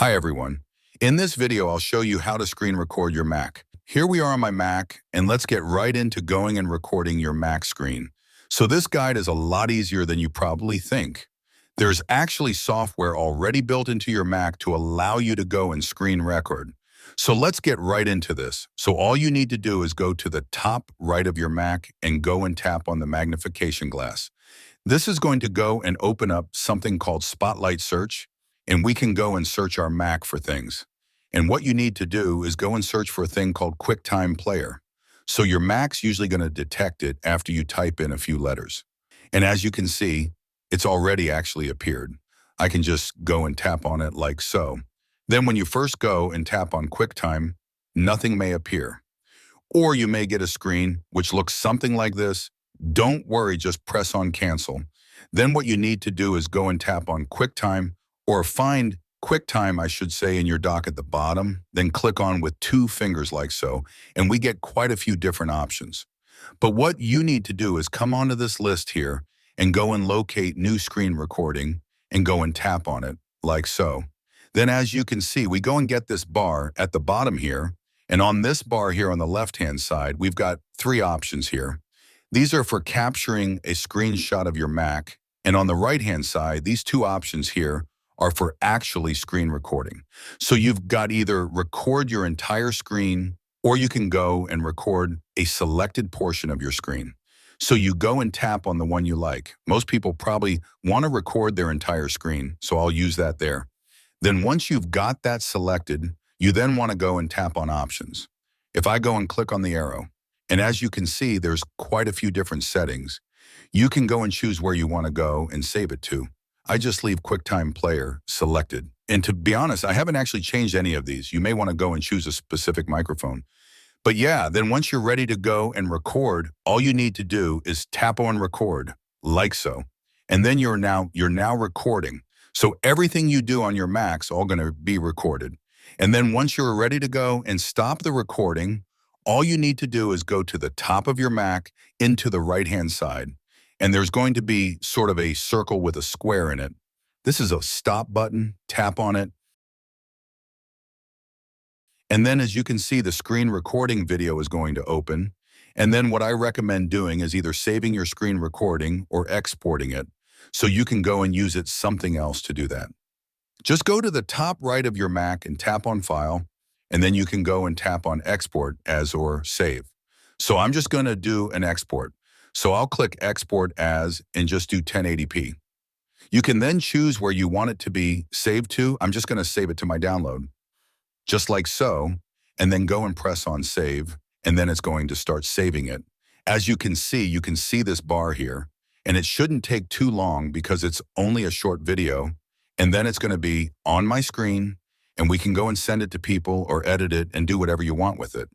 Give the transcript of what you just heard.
Hi everyone. In this video, I'll show you how to screen record your Mac. Here we are on my Mac, and let's get right into going and recording your Mac screen. So this guide is a lot easier than you probably think. There's actually software already built into your Mac to allow you to go and screen record. So let's get right into this. So all you need to do is go to the top right of your Mac and go and tap on the magnification glass. This is going to go and open up something called Spotlight Search, and we can go and search our Mac for things. And what you need to do is go and search for a thing called QuickTime Player. So your Mac's usually going to detect it after you type in a few letters. And as you can see, it's already actually appeared. I can just go and tap on it like so. Then when you first go and tap on QuickTime, nothing may appear. Or you may get a screen which looks something like this. Don't worry, just press on cancel. Then what you need to do is go and tap on QuickTime, or find QuickTime, I should say, in your dock at the bottom, then click on with two fingers like so, and we get quite a few different options. But what you need to do is come onto this list here and go and locate new screen recording and go and tap on it like so. Then as you can see, we go and get this bar at the bottom here, and on this bar here on the left-hand side, we've got three options here. These are for capturing a screenshot of your Mac, and on the right-hand side, these two options here are for actually screen recording. So you've got either record your entire screen, or you can go and record a selected portion of your screen. So you go and tap on the one you like. Most people probably want to record their entire screen, so I'll use that there. Then once you've got that selected, you then want to go and tap on options. If I go and click on the arrow, and as you can see, there's quite a few different settings. You can go and choose where you want to go and save it to. I just leave QuickTime Player selected. And to be honest, I haven't actually changed any of these. You may want to go and choose a specific microphone. But yeah, then once you're ready to go and record, all you need to do is tap on record, like so. And then you're now recording. So everything you do on your Mac's all going to be recorded. And then once you're ready to go and stop the recording, all you need to do is go to the top of your Mac into the right-hand side. And there's going to be sort of a circle with a square in it. This is a stop button. Tap on it. And then as you can see, the screen recording video is going to open. And then what I recommend doing is either saving your screen recording or exporting it, so you can go and use it something else to do that. Just go to the top right of your Mac and tap on File, and then you can go and tap on Export as or Save. So I'm just going to do an export. So I'll click Export As and just do 1080p. You can then choose where you want it to be saved to. I'm just going to save it to my download, just like so, and then go and press on Save, and then it's going to start saving it. As you can see this bar here, and it shouldn't take too long because it's only a short video, and then it's going to be on my screen, and we can go and send it to people or edit it and do whatever you want with it.